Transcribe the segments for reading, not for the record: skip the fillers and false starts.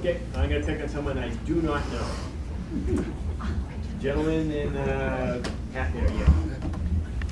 Okay, I'm going to pick on someone I do not know. Gentleman in hat there, yeah.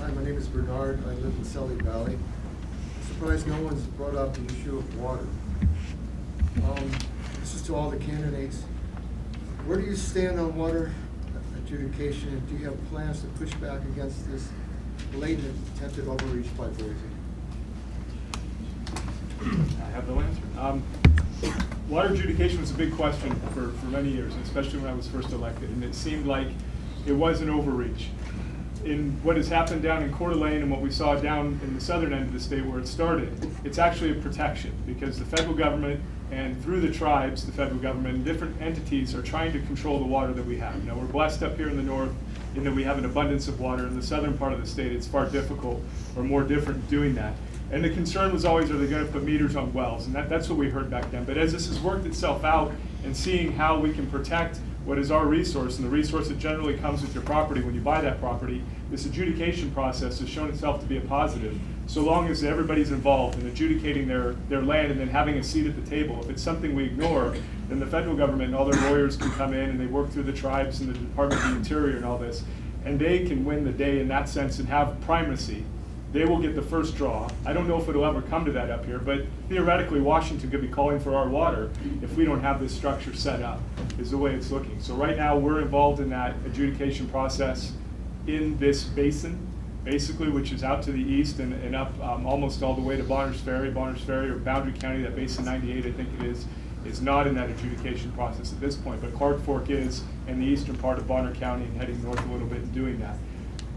Hi, my name is Bernard. I live in Selly Valley. I'm surprised no one's brought up the issue of water. This is to all the candidates. Where do you stand on water adjudication, and do you have plans to push back against this blatant attempted overreach by Boise? I have no answer. Water adjudication was a big question for many years, especially when I was first elected, and it seemed like it was an overreach. In what has happened down in Coeur d'Alene and what we saw down in the southern end of the state where it started, it's actually a protection because the federal government and through the tribes, the federal government and different entities are trying to control the water that we have. You know, we're blessed up here in the north in that we have an abundance of water. In the southern part of the state, it's far difficult or more different doing that. And the concern was always, are they going to put meters on wells? And that's what we heard back then. But as this has worked itself out and seeing how we can protect what is our resource, and the resource that generally comes with your property when you buy that property, this adjudication process has shown itself to be a positive, so long as everybody's involved in adjudicating their land and then having a seat at the table. If it's something we ignore, then the federal government and all their lawyers can come in and they work through the tribes and the Department of the Interior and all this, and they can win the day in that sense and have primacy. They will get the first draw. I don't know if it'll ever come to that up here, but theoretically Washington could be calling for our water if we don't have this structure set up, is the way it's looking. So right now we're involved in that adjudication process in this basin, basically, which is out to the east and up almost all the way to Bonners Ferry or Boundary County, that basin 98 I think it is not in that adjudication process at this point, but Clark Fork is in the eastern part of Bonner County and heading north a little bit and doing that.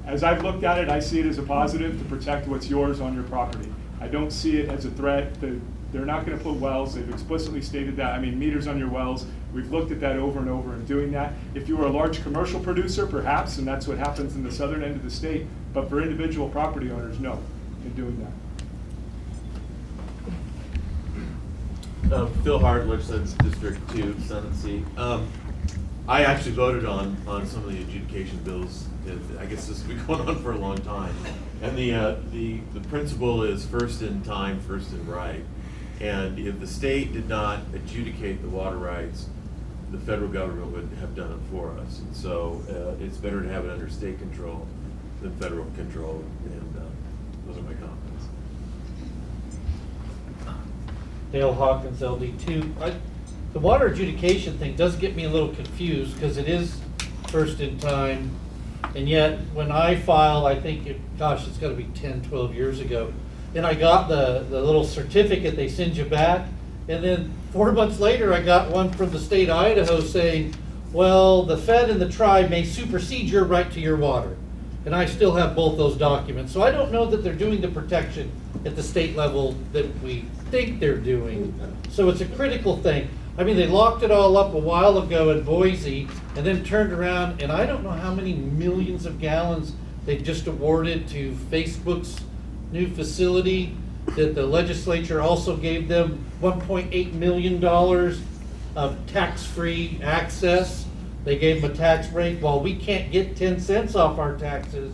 As I've looked at it, I see it as a positive to protect what's yours on your property. I don't see it as a threat. They're not going to put wells. They've explicitly stated that. I mean, meters on your wells. We've looked at that over and over in doing that. If you were a large commercial producer, perhaps, and that's what happens in the southern end of the state, but for individual property owners, no, in doing that. Phil Hart, Legislative District 2, Senate seat. I actually voted on some of the adjudication bills. I guess this has been going on for a long time. And the principle is first in time, first in right. And if the state did not adjudicate the water rights, the federal government would have done it for us. And so it's better to have it under state control than federal control. And those are my comments. Dale Hawkins, LD2. The water adjudication thing does get me a little confused because it is first in time, and yet when I file, I think, it's got to be 10, 12 years ago, and I got the little certificate they send you back, and then 4 months later I got one from the state of Idaho saying, well, the Fed and the tribe may supersede your right to your water. And I still have both those documents. So I don't know that they're doing the protection at the state level that we think they're doing. So it's a critical thing. I mean, they locked it all up a while ago in Boise and then turned around, and I don't know how many millions of gallons they just awarded to Facebook's new facility that the legislature also gave them $1.8 million of tax-free access. They gave them a tax break. While we can't get 10 cents off our taxes,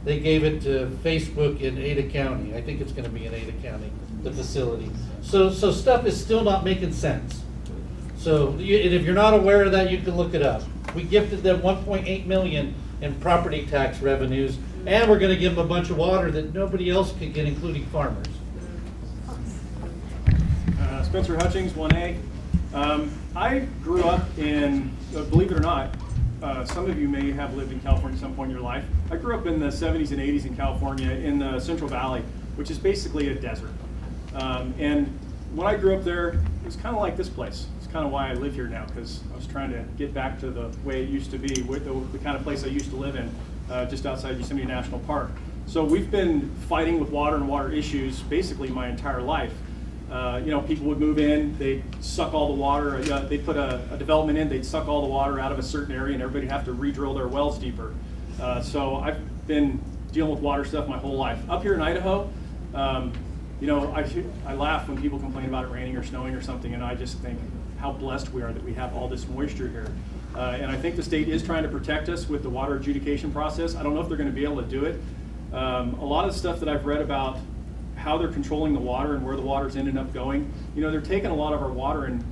they gave it to Facebook in Ada County. I think it's going to be in Ada County, the facility. So stuff is still not making sense. So and if you're not aware of that, you can look it up. We gifted them $1.8 million in property tax revenues, and we're going to give them a bunch of water that nobody else could get, including farmers. Spencer Hutchings, 1A. I grew up in, believe it or not, some of you may have lived in California at some point in your life. I grew up in the 70s and 80s in California in the Central Valley, which is basically a desert. And when I grew up there, it was kind of like this place. It's kind of why I live here now, because I was trying to get back to the way it used to be, the kind of place I used to live in, just outside Yosemite National Park. So we've been fighting with water and water issues basically my entire life. People would move in, they'd suck all the water, they'd put a development in, they'd suck all the water out of a certain area, and everybody'd have to re-drill their wells deeper. So I've been dealing with water stuff my whole life. Up here in Idaho, I laugh when people complain about it raining or snowing or something, and I just think how blessed we are that we have all this moisture here. And I think the state is trying to protect us with the water adjudication process. I don't know if they're going to be able to do it. A lot of the stuff that I've read about how they're controlling the water and where the water's ending up going, they're taking a lot of our water and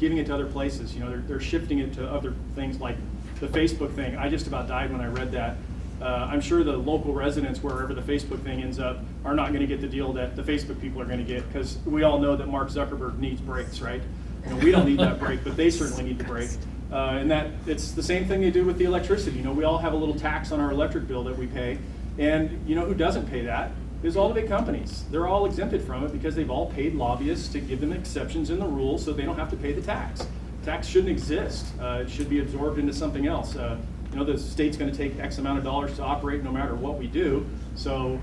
giving it to other places. You know, they're shifting it to other things like the Facebook thing. I just about died when I read that. I'm sure the local residents, wherever the Facebook thing ends up, are not going to get the deal that the Facebook people are going to get, because we all know that Mark Zuckerberg needs breaks, right? You know, we don't need that break, but they certainly need the break. And that it's the same thing they do with the electricity. You know, we all have a little tax on our electric bill that we pay, and you know who doesn't pay that is all the big companies. They're all exempted from it because they've all paid lobbyists to give them exceptions in the rules so they don't have to pay the tax. Tax shouldn't exist. It should be absorbed into something else. You know, the state's going to take X amount of dollars to operate no matter what we do. So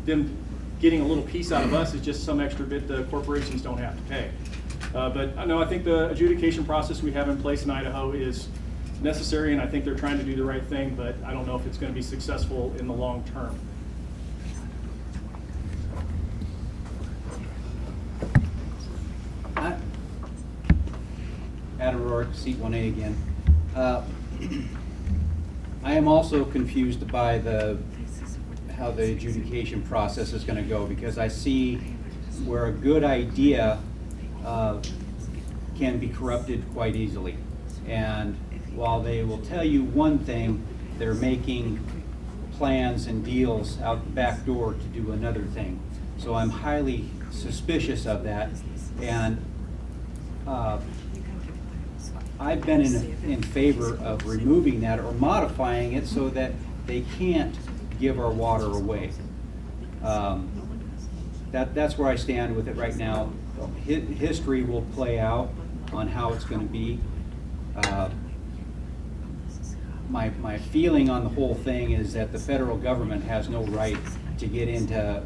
them getting a little piece out of us is just some extra bit the corporations don't have to pay. But no, I think the adjudication process we have in place in Idaho is necessary, and I think they're trying to do the right thing, but I don't know if it's going to be successful in the long term. Adam Rourke, seat 1A again. I am also confused by how the adjudication process is going to go, because I see where a good idea can be corrupted quite easily. And while they will tell you one thing, they're making plans and deals out the back door to do another thing. So I'm highly suspicious of that. And I've been in favor of removing that or modifying it so that they can't give our water away. That's where I stand with it right now. History will play out on how it's going to be. My feeling on the whole thing is that the federal government has no right to get into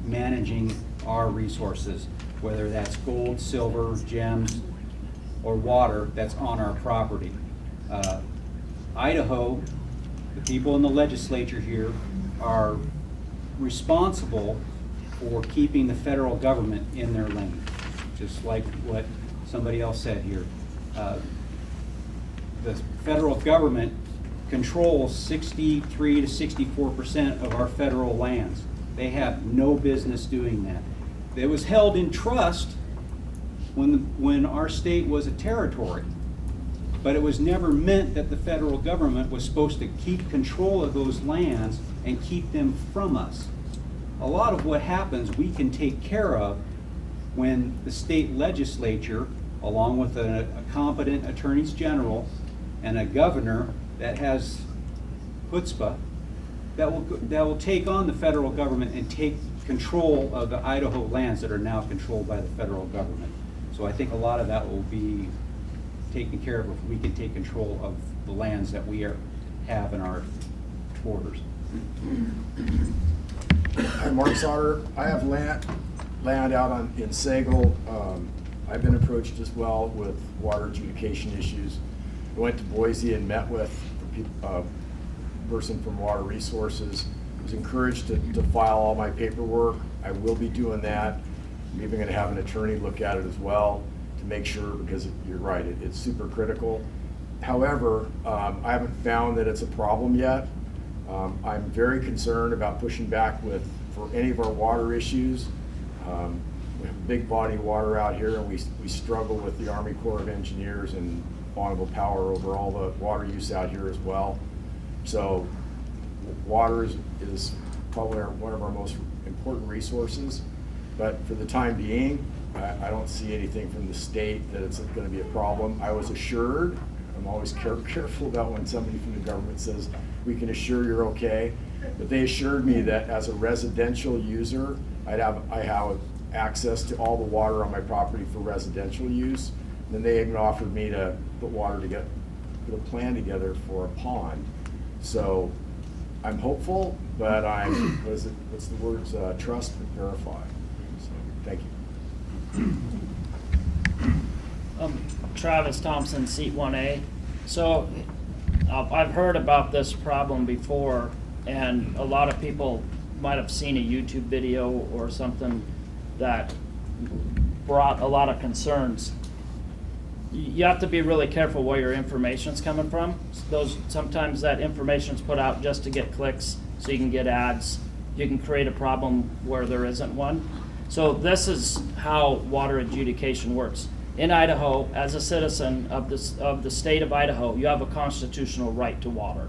managing our resources, whether that's gold, silver, gems, or water that's on our property. Idaho, the people in the legislature here, are responsible for keeping the federal government in their lane, just like what somebody else said here. The federal government controls 63 to 64% of our federal lands. They have no business doing that. It was held in trust when our state was a territory, but it was never meant that the federal government was supposed to keep control of those lands and keep them from us. A lot of what happens we can take care of when the state legislature, along with a competent attorneys general and a governor that has chutzpah, that will take on the federal government and take control of the Idaho lands that are now controlled by the federal government. So I think a lot of that will be taken care of if we can take control of the lands that we have in our borders. I'm Mark Sauter. I have land out in Sagal. I've been approached as well with water adjudication issues. I went to Boise and met with a person from Water Resources. I was encouraged to file all my paperwork. I will be doing that. I'm even going to have an attorney look at it as well to make sure, because you're right, it's super critical. However, I haven't found that it's a problem yet. I'm very concerned about pushing back for any of our water issues. We have a big body of water out here, and we struggle with the Army Corps of Engineers and Bonneville Power over all the water use out here as well. So water is probably one of our most important resources, but for the time being, I don't see anything from the state that it's going to be a problem. I was assured, I'm always careful about when somebody from the government says, we can assure you're okay, but they assured me that as a residential user, I have access to all the water on my property for residential use. And then they even offered me to put a plan together for a pond. So I'm hopeful, but what's the words, trust but verify. So thank you. Travis Thompson, seat 1A. So I've heard about this problem before, and a lot of people might have seen a YouTube video or something that brought a lot of concerns. You have to be really careful where your information's coming from. Sometimes that information's put out just to get clicks, so you can get ads. You can create a problem where there isn't one. So this is how water adjudication works. in Idaho, as a citizen of the state of Idaho, you have a constitutional right to water.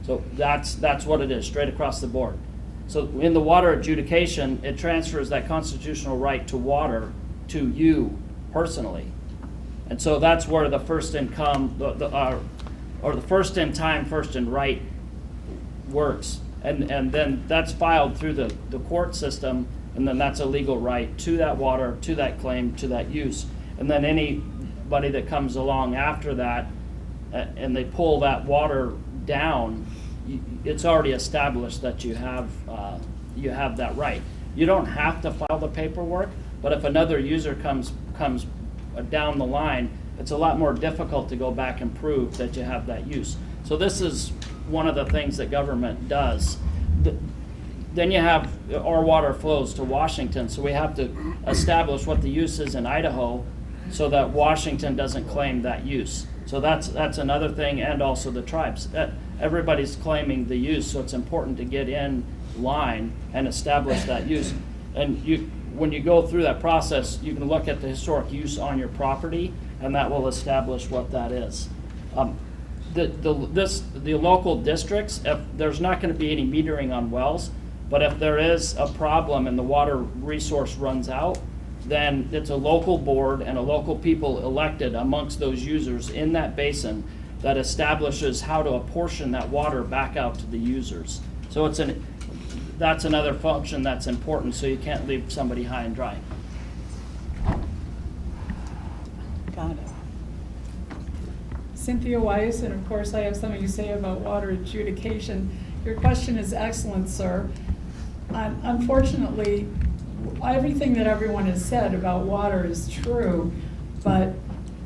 So that's what it is, straight across the board. So in the water adjudication, it transfers that constitutional right to water to you personally. And so that's where the first in come, or the first in time, first in right works. And then that's filed through the court system, and then that's a legal right to that water, to that claim, to that use. And then anybody that comes along after that, and they pull that water down, it's already established that you have that right. You don't have to file the paperwork, but if another user comes down the line, it's a lot more difficult to go back and prove that you have that use. So this is one of the things that government does. Then you have our water flows to Washington, so we have to establish what the use is in Idaho so that Washington doesn't claim that use. So that's another thing, and also the tribes. Everybody's claiming the use, so it's important to get in line and establish that use. And when you go through that process, you can look at the historic use on your property, and that will establish what that is. The local districts, if there's not going to be any metering on wells, but if there is a problem and the water resource runs out, then it's a local board and a local people elected amongst those users in that basin that establishes how to apportion that water back out to the users. So that's another function that's important, so you can't leave somebody high and dry. Got it. Cynthia Weiss, and of course I have something to say about water adjudication. Your question is excellent, sir. Unfortunately, everything that everyone has said about water is true, but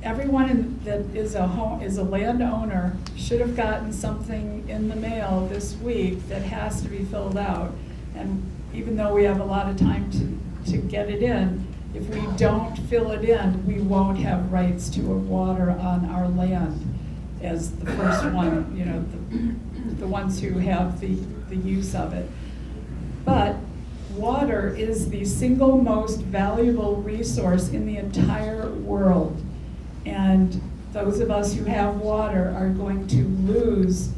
everyone that is a landowner should have gotten something in the mail this week that has to be filled out. And even though we have a lot of time to get it in, if we don't fill it in, we won't have rights to water on our land as the first one, you know, the ones who have the use of it. But water is the single most valuable resource in the entire world. And those of us who have water are going to lose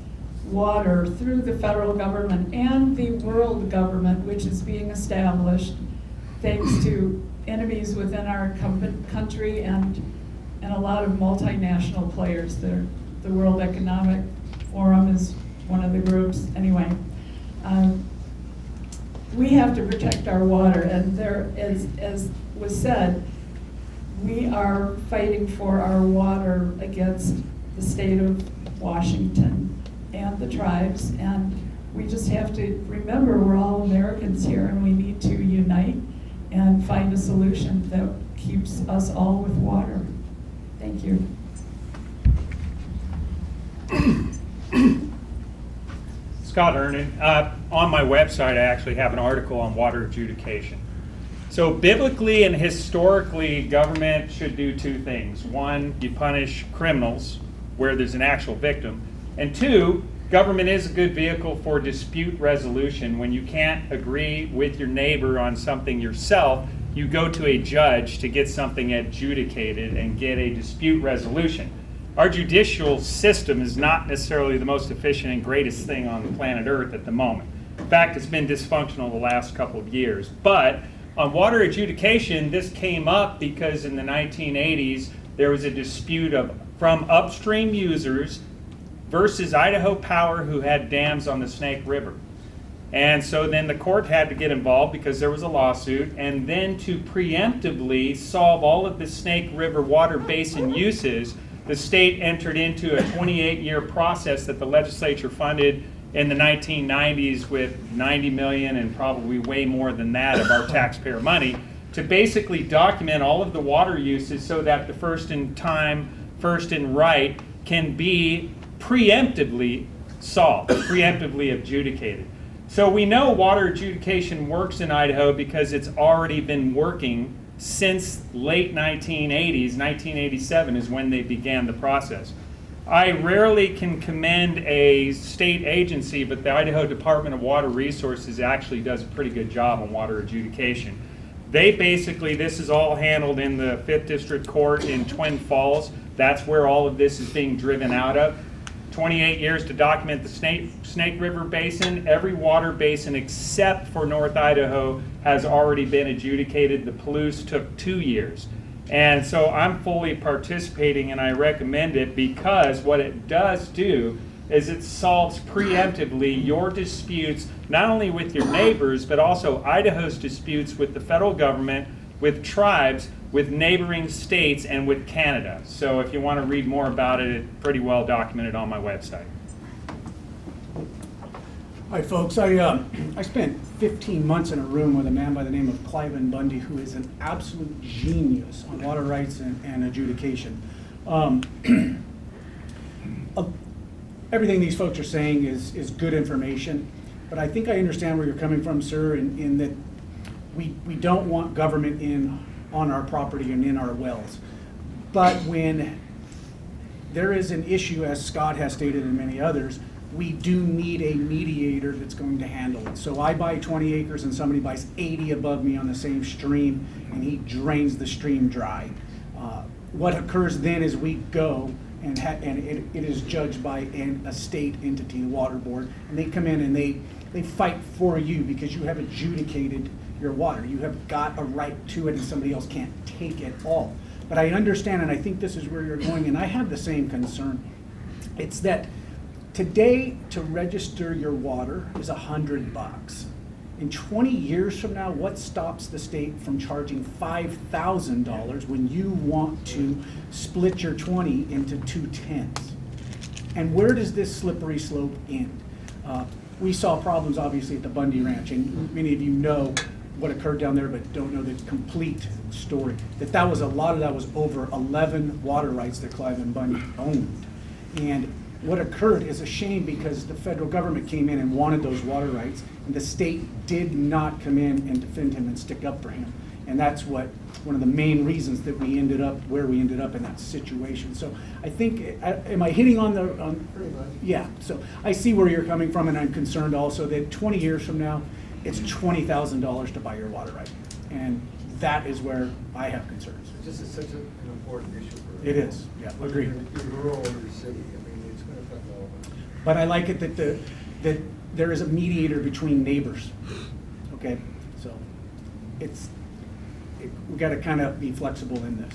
water through the federal government and the world government, which is being established thanks to enemies within our country and a lot of multinational players. The World Economic Forum is one of the groups. Anyway, we have to protect our water, and there, as was said, we are fighting for our water against the state of Washington and the tribes, and we just have to remember we're all Americans here, and we need to unite and find a solution that keeps us all with water. Thank you. Scott Ernan. On my website, I actually have an article on water adjudication. So biblically and historically, government should do two things. One, you punish criminals where there's an actual victim. And two, government is a good vehicle for dispute resolution. When you can't agree with your neighbor on something yourself, you go to a judge to get something adjudicated and get a dispute resolution. Our judicial system is not necessarily the most efficient and greatest thing on the planet Earth at the moment. In fact, it's been dysfunctional the last couple of years. But on water adjudication, this came up because in the 1980s, there was a dispute from upstream users versus Idaho Power, who had dams on the Snake River. And so then the court had to get involved because there was a lawsuit, and then to preemptively solve all of the Snake River water basin uses, the state entered into a 28-year process that the legislature funded in the 1990s with $90 million and probably way more than that of our taxpayer money to basically document all of the water uses so that the first in time, first in right can be preemptively solved, preemptively adjudicated. So we know water adjudication works in Idaho because it's already been working since late 1980s. 1987 is when they began the process. I rarely can commend a state agency, but the Idaho Department of Water Resources actually does a pretty good job on water adjudication. They basically, this is all handled in the 5th District Court in Twin Falls. That's where all of this is being driven out of. 28 years to document the Snake River Basin. Every water basin except for North Idaho has already been adjudicated. The Palouse took 2 years. And so I'm fully participating, and I recommend it because what it does do is it solves preemptively your disputes, not only with your neighbors, but also Idaho's disputes with the federal government, with tribes, with neighboring states, and with Canada. So if you want to read more about it, it's pretty well documented on my website. Hi, folks. I spent 15 months in a room with a man by the name of Cliven Bundy, who is an absolute genius on water rights and adjudication. Everything these folks are saying is good information, but I think I understand where you're coming from, sir, in that we don't want government on our property and in our wells. But when there is an issue, as Scott has stated and many others, we do need a mediator that's going to handle it. So I buy 20 acres and somebody buys 80 above me on the same stream, and he drains the stream dry. What occurs then is we go and it is judged by a state entity, the water board, and they come in and they fight for you because you have adjudicated your water. You have got a right to it and somebody else can't take it all. But I understand, and I think this is where you're going, and I have the same concern. It's that today to register your water is $100. In 20 years from now, what stops the state from charging $5,000 when you want to split your 20 into 2/10? And where does this slippery slope end? We saw problems obviously at the Bundy Ranch, and many of you know what occurred down there but don't know the complete story. That was a lot of that was over 11 water rights that Cliven Bundy owned. And what occurred is a shame because the federal government came in and wanted those water rights, and the state did not come in and defend him and stick up for him. And that's one of the main reasons that we ended up where we ended up in that situation. So I think, am I hitting on the, Pretty much. yeah, so I see where you're coming from, and I'm concerned also that 20 years from now, it's $20,000 to buy your water right. And that is where I have concerns. This is such an important issue for. It is, yeah, agreed. Whether you're rural or the city, I mean, it's going to affect all of us. But I like it that there is a mediator between neighbors, okay? So we got to kind of be flexible in this.